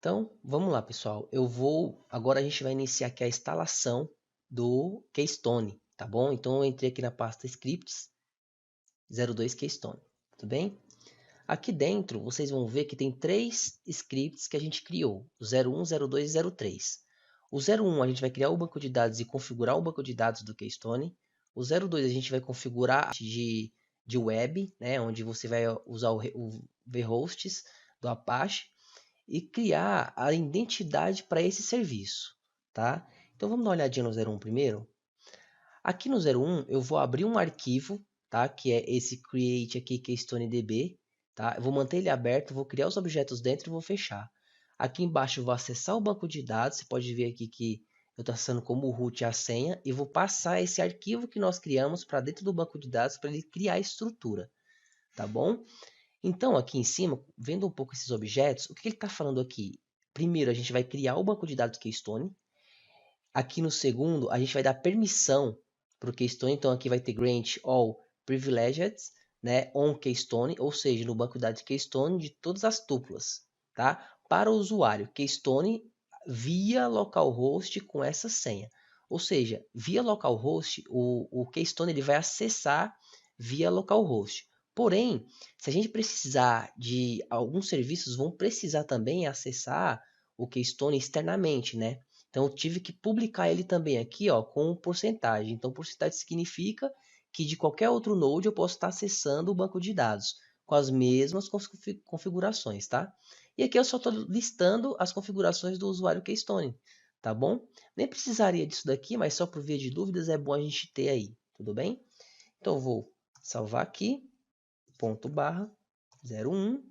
Então, vamos lá, pessoal. Agora a gente vai iniciar aqui a instalação do Keystone, tá bom? Então, eu entrei aqui na pasta scripts 02 Keystone, tudo bem? Aqui dentro, vocês vão ver que tem três scripts que a gente criou, o 01, 02 e 03. O 01 a gente vai criar o banco de dados e configurar o banco de dados do Keystone. O 02 a gente vai configurar a parte de web, né, onde você vai usar o vhosts do Apache e criar a identidade para esse serviço, tá? Então vamos dar uma olhadinha no 01 primeiro. Aqui no 01 eu vou abrir um arquivo, tá? Que é esse create aqui KeystoneDB, tá? Eu vou manter ele aberto, vou criar os objetos dentro e vou fechar. Aqui embaixo eu vou acessar o banco de dados, você pode ver aqui que eu estou acessando como root a senha e vou passar esse arquivo que nós criamos para dentro do banco de dados para ele criar a estrutura, tá bom? Então, aqui em cima, vendo um pouco esses objetos, o que ele está falando aqui? Primeiro, a gente vai criar o banco de dados Keystone. Aqui no segundo, a gente vai dar permissão para o Keystone. Então, aqui vai ter grant all privileged, né, on Keystone, ou seja, no banco de dados Keystone de todas as tuplas, tá? Para o usuário Keystone via localhost com essa senha. Ou seja, via localhost, o Keystone ele vai acessar via localhost. Porém, se a gente precisar de alguns serviços, vão precisar também acessar o Keystone externamente, né? Então, eu tive que publicar ele também aqui, ó, com porcentagem. Então, porcentagem significa que de qualquer outro node eu posso estar acessando o banco de dados com as mesmas configurações, tá? E aqui eu só estou listando as configurações do usuário Keystone, tá bom? Nem precisaria disso daqui, mas só por via de dúvidas é bom a gente ter aí, tudo bem? Então, eu vou salvar aqui, ponto barra 01.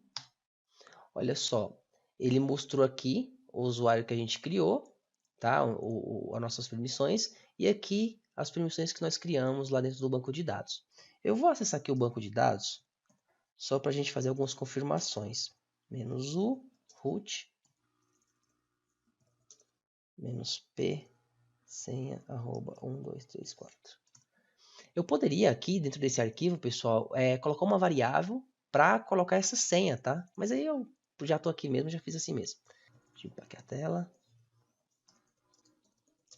Olha só, ele mostrou aqui o usuário que a gente criou, tá? As nossas permissões e aqui as permissões que nós criamos lá dentro do banco de dados. Eu vou acessar aqui o banco de dados só para a gente fazer algumas confirmações. -u, root, -p, senha, arroba 1234. Eu poderia aqui dentro desse arquivo, pessoal, colocar uma variável para colocar essa senha, tá? Mas aí eu já estou aqui mesmo, já fiz assim mesmo. Deixa eu limpar aqui a tela.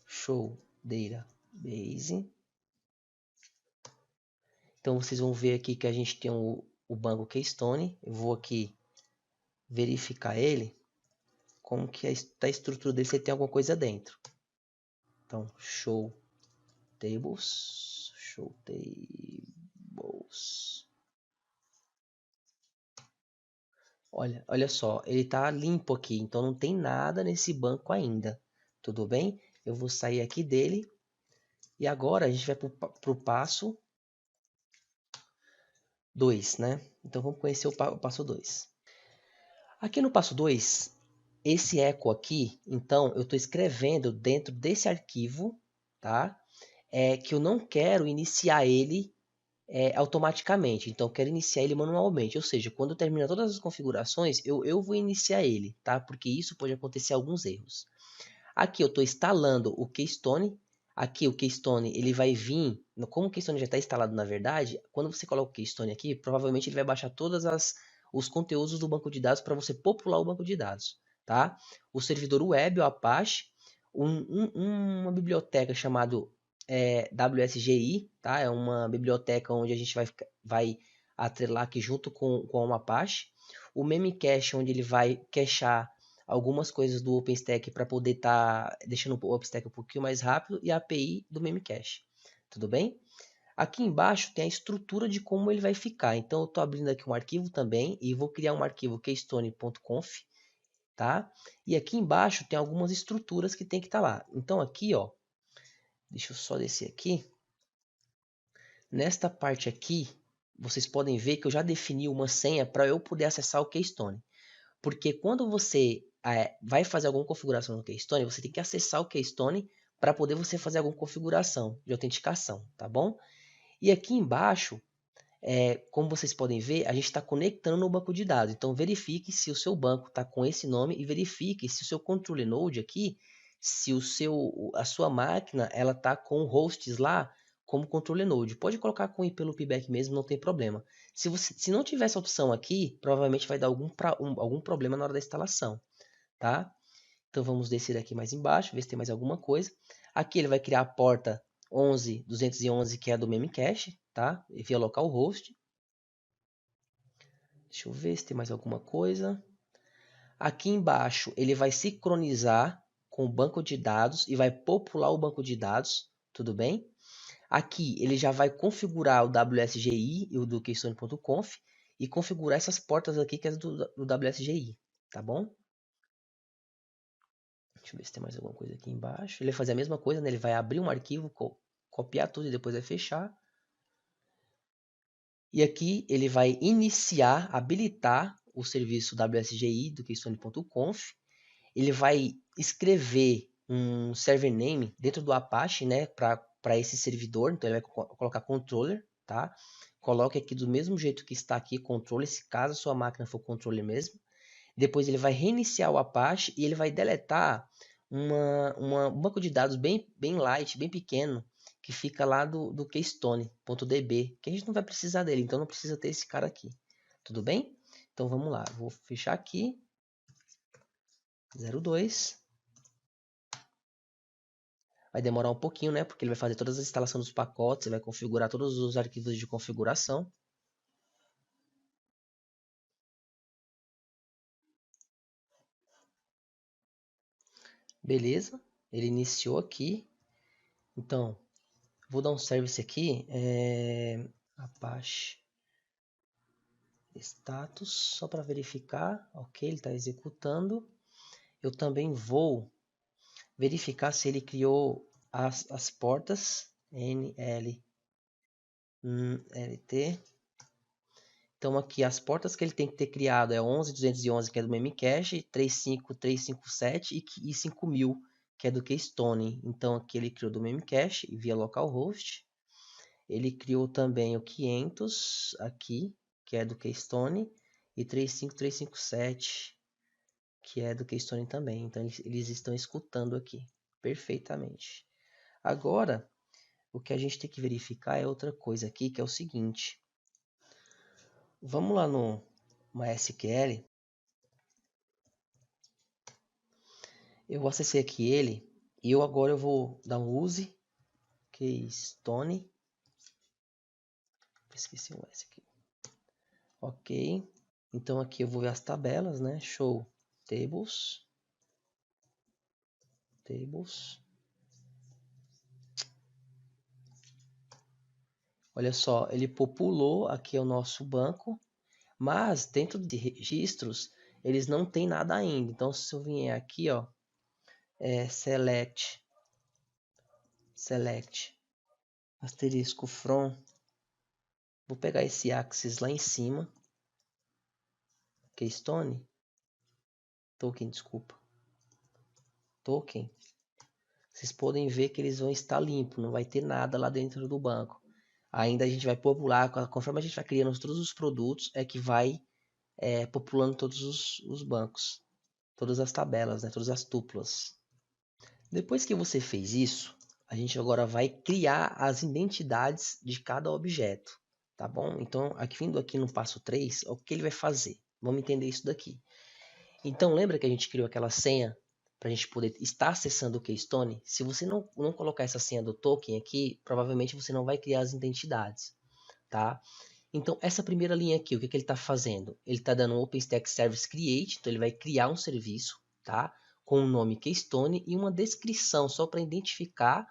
Show database. Então vocês vão ver aqui que a gente tem o banco Keystone. Eu vou aqui verificar ele, como que está a estrutura dele, se tem alguma coisa dentro. Então, show tables. Olha só, ele está limpo aqui, então não tem nada nesse banco ainda. Tudo bem? Eu vou sair aqui dele. E agora a gente vai para o passo 2, né? Então vamos conhecer o passo 2. Aqui no passo 2, esse eco aqui, então eu estou escrevendo dentro desse arquivo, tá? Que eu não quero iniciar ele automaticamente, então eu quero iniciar ele manualmente, ou seja, quando eu terminar todas as configurações, eu vou iniciar ele, tá? Porque isso pode acontecer alguns erros. Aqui eu estou instalando o Keystone. Aqui o Keystone ele vai vir, como o Keystone já está instalado na verdade, quando você coloca o Keystone aqui, provavelmente ele vai baixar todas os conteúdos do banco de dados para você popular o banco de dados, tá? O servidor web, o Apache, uma biblioteca chamada WSGI, tá? É uma biblioteca onde a gente vai atrelar aqui junto com o Apache. O Memcache, onde ele vai cachear algumas coisas do OpenStack para poder estar deixando o OpenStack um pouquinho mais rápido e a API do Memcache. Tudo bem? Aqui embaixo tem a estrutura de como ele vai ficar. Então eu estou abrindo aqui um arquivo também e vou criar um arquivo keystone.conf, tá? E aqui embaixo tem algumas estruturas que tem que estar lá. Então aqui, ó, deixa eu só descer aqui. Nesta parte aqui, vocês podem ver que eu já defini uma senha para eu poder acessar o Keystone. Porque quando você vai fazer alguma configuração no Keystone, você tem que acessar o Keystone para poder você fazer alguma configuração de autenticação, tá bom? E aqui embaixo, como vocês podem ver, a gente está conectando no banco de dados. Então verifique se o seu banco está com esse nome e verifique se o seu control node aqui, se a sua máquina ela está com hosts lá como control node. Pode colocar com IP loopback mesmo, não tem problema. Se não tiver essa opção aqui, provavelmente vai dar algum problema na hora da instalação, tá? Então vamos descer aqui mais embaixo, ver se tem mais alguma coisa. Aqui ele vai criar a porta 11.211, que é a do Memcache, tá? Via localhost. Deixa eu ver se tem mais alguma coisa. Aqui embaixo ele vai sincronizar com o banco de dados e vai popular o banco de dados, tudo bem? Aqui ele já vai configurar o WSGI e o do keystone.conf e configurar essas portas aqui que é do WSGI, tá bom? Deixa eu ver se tem mais alguma coisa aqui embaixo. Ele vai fazer a mesma coisa, né? Ele vai abrir um arquivo, copiar tudo e depois vai fechar. E aqui ele vai iniciar, habilitar o serviço WSGI do keystone.conf. Ele vai escrever um server name dentro do Apache, né, para esse servidor. Então ele vai colocar controller, tá? Coloque aqui do mesmo jeito que está aqui controller, se caso a sua máquina for controller mesmo. Depois ele vai reiniciar o Apache e ele vai deletar um banco de dados bem light, bem pequeno, que fica lá do keystone.db, que a gente não vai precisar dele, então não precisa ter esse cara aqui. Tudo bem? Então vamos lá, vou fechar aqui. 02. Vai demorar um pouquinho, né? Porque ele vai fazer todas as instalações dos pacotes, ele vai configurar todos os arquivos de configuração. Beleza, ele iniciou aqui. Então, vou dar um service aqui. Apache status, só para verificar. Ok, ele está executando. Eu também vou verificar se ele criou as portas NLT. Então aqui as portas que ele tem que ter criado é 11.211, que é do Memcache, 35.357 e 5.000, que é do Keystone. Então aqui ele criou do Memcache via localhost. Ele criou também o 500 aqui, que é do Keystone, e 35.357, que é do Keystone também. Então eles estão escutando aqui perfeitamente. Agora, o que a gente tem que verificar é outra coisa aqui, que é o seguinte. Vamos lá no MySQL. Eu acessei aqui ele e agora eu vou dar um use Keystone. Esqueci o S aqui. Ok. Então aqui eu vou ver as tabelas, né? Show tables. Olha só, ele populou aqui o nosso banco, mas dentro de registros eles não tem nada ainda. Então se eu vier aqui, ó, select asterisco from, vou pegar esse axis lá em cima, Keystone, token, desculpa, token. Vocês podem ver que eles vão estar limpos, não vai ter nada lá dentro do banco. Ainda a gente vai popular, conforme a gente vai criando todos os produtos, é que vai populando todos os bancos, todas as tabelas, né, todas as tuplas. Depois que você fez isso, a gente agora vai criar as identidades de cada objeto, tá bom? Então, vindo aqui no passo 3, o que ele vai fazer? Vamos entender isso daqui. Então, lembra que a gente criou aquela senha para a gente poder estar acessando o Keystone? Se você não colocar essa senha do token aqui, provavelmente você não vai criar as identidades, tá? Então, essa primeira linha aqui, o que ele está fazendo? Ele está dando um OpenStack Service Create, então ele vai criar um serviço, tá? Com o nome Keystone e uma descrição só para identificar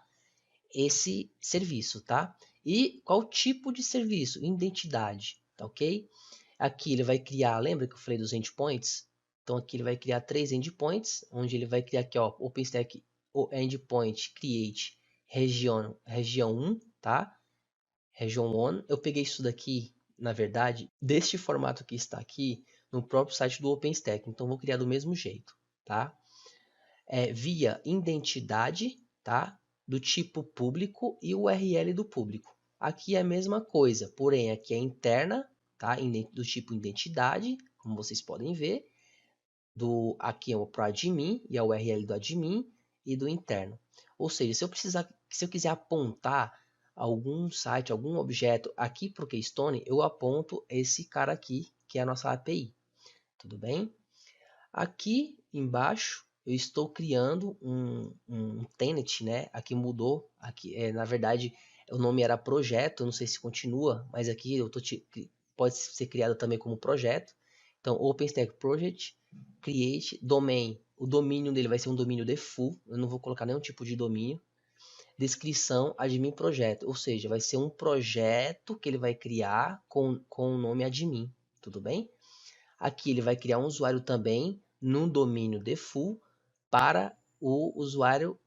esse serviço, tá? E qual tipo de serviço? Identidade, tá ok? Aqui ele vai criar, lembra que eu falei dos endpoints? Então aqui ele vai criar 3 endpoints, onde ele vai criar aqui, ó, OpenStack endpoint create região 1, tá? Region 1. Eu peguei isso daqui, na verdade, deste formato que está aqui no próprio site do OpenStack. Então vou criar do mesmo jeito, tá? Via identidade, tá? Do tipo público e URL do público. Aqui é a mesma coisa, porém aqui é interna, tá? Do tipo identidade, como vocês podem ver. Aqui é o pro admin e a URL do admin e do interno. Ou seja, se eu quiser apontar algum site, algum objeto aqui para o Keystone, eu aponto esse cara aqui, que é a nossa API. Tudo bem? Aqui embaixo eu estou criando um tenant, né? Aqui mudou, aqui na verdade o nome era projeto, não sei se continua, mas aqui pode ser criado também como projeto. Então OpenStack Project, create, domain. O domínio dele vai ser um domínio default, eu não vou colocar nenhum tipo de domínio. Descrição, admin projeto, ou seja, vai ser um projeto que ele vai criar com o nome admin, tudo bem? Aqui ele vai criar um usuário também no domínio default para o usuário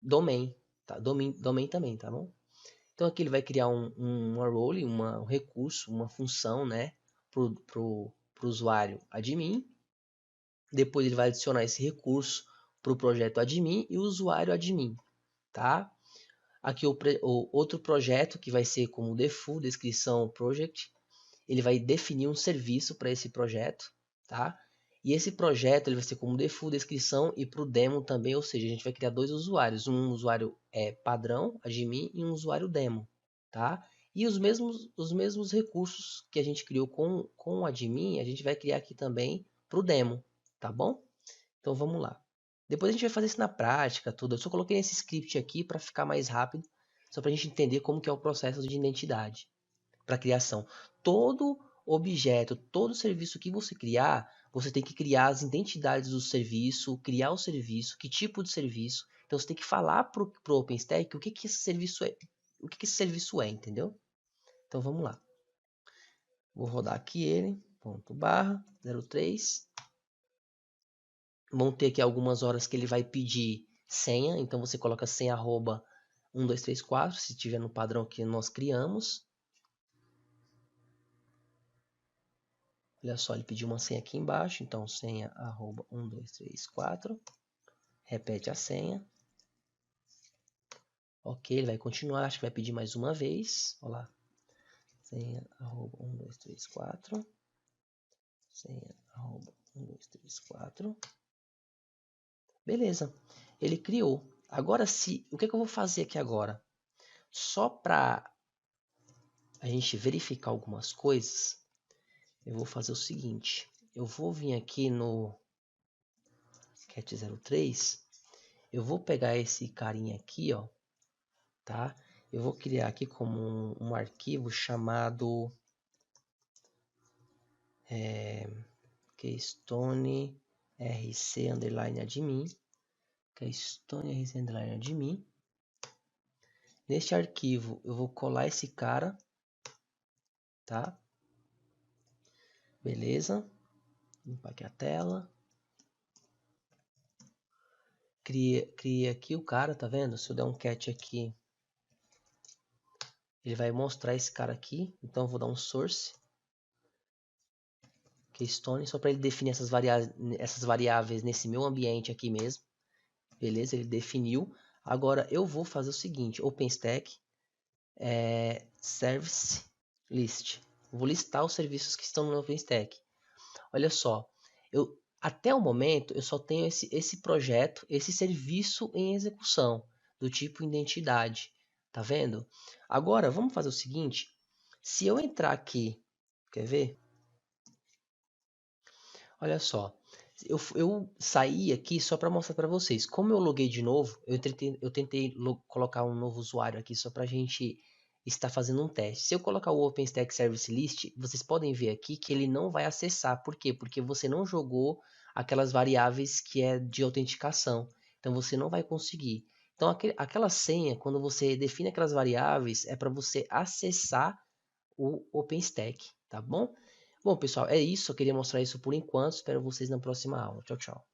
domain, tá? Domain também, tá bom? Então aqui ele vai criar uma role, um recurso, uma função, né, pro usuário admin. Depois ele vai adicionar esse recurso para o projeto admin e o usuário admin, tá? Aqui o outro projeto que vai ser como default, descrição project, ele vai definir um serviço para esse projeto, tá? E esse projeto ele vai ser como default, descrição e para o demo também, ou seja, a gente vai criar dois usuários, um usuário padrão, admin, e um usuário demo, tá? E os mesmos recursos que a gente criou com o admin, a gente vai criar aqui também para o demo, tá bom? Então vamos lá. Depois a gente vai fazer isso na prática, tudo. Eu só coloquei esse script aqui para ficar mais rápido, só para a gente entender como que é o processo de identidade para criação. Todo objeto, todo serviço que você criar, você tem que criar as identidades do serviço, criar o serviço, que tipo de serviço. Então você tem que falar pro OpenStack o que esse serviço é, entendeu? Então vamos lá. Vou rodar aqui ele, ponto barra 03. Vão ter aqui algumas horas que ele vai pedir senha, então você coloca senha arroba 1234, se tiver no padrão que nós criamos. Olha só, ele pediu uma senha aqui embaixo, então senha arroba 1234. Repete a senha. Ok, ele vai continuar, acho que vai pedir mais uma vez. Olha lá. Senha arroba 1234. Senha arroba 1234. Beleza, ele criou. Agora, o que eu vou fazer aqui agora? Só para a gente verificar algumas coisas, eu vou fazer o seguinte. Eu vou vir aqui no cat03. Eu vou pegar esse carinha aqui, ó, tá? Eu vou criar aqui como um arquivo chamado keystone rc underline admin. Keystone rc underline admin. Neste arquivo eu vou colar esse cara, tá? Beleza. Limpar aqui a tela. Criei aqui o cara, tá vendo? Se eu der um cat aqui, ele vai mostrar esse cara aqui. Então eu vou dar um source keystone só para ele definir essas variáveis nesse meu ambiente aqui mesmo. Beleza? Ele definiu. Agora eu vou fazer o seguinte: OpenStack service list. Eu vou listar os serviços que estão no OpenStack. Olha só, até o momento eu só tenho esse projeto, esse serviço em execução do tipo identidade. Tá vendo? Agora vamos fazer o seguinte: se eu entrar aqui, quer ver? Olha só, eu saí aqui só para mostrar para vocês. Como eu loguei de novo, eu tentei colocar um novo usuário aqui só para a gente estar fazendo um teste. Se eu colocar o OpenStack Service List, vocês podem ver aqui que ele não vai acessar. Por quê? Porque você não jogou aquelas variáveis que é de autenticação. Então você não vai conseguir. Então aquela senha, quando você define aquelas variáveis, é para você acessar o OpenStack, tá bom? Bom, pessoal, é isso. Eu queria mostrar isso por enquanto. Espero vocês na próxima aula. Tchau, tchau.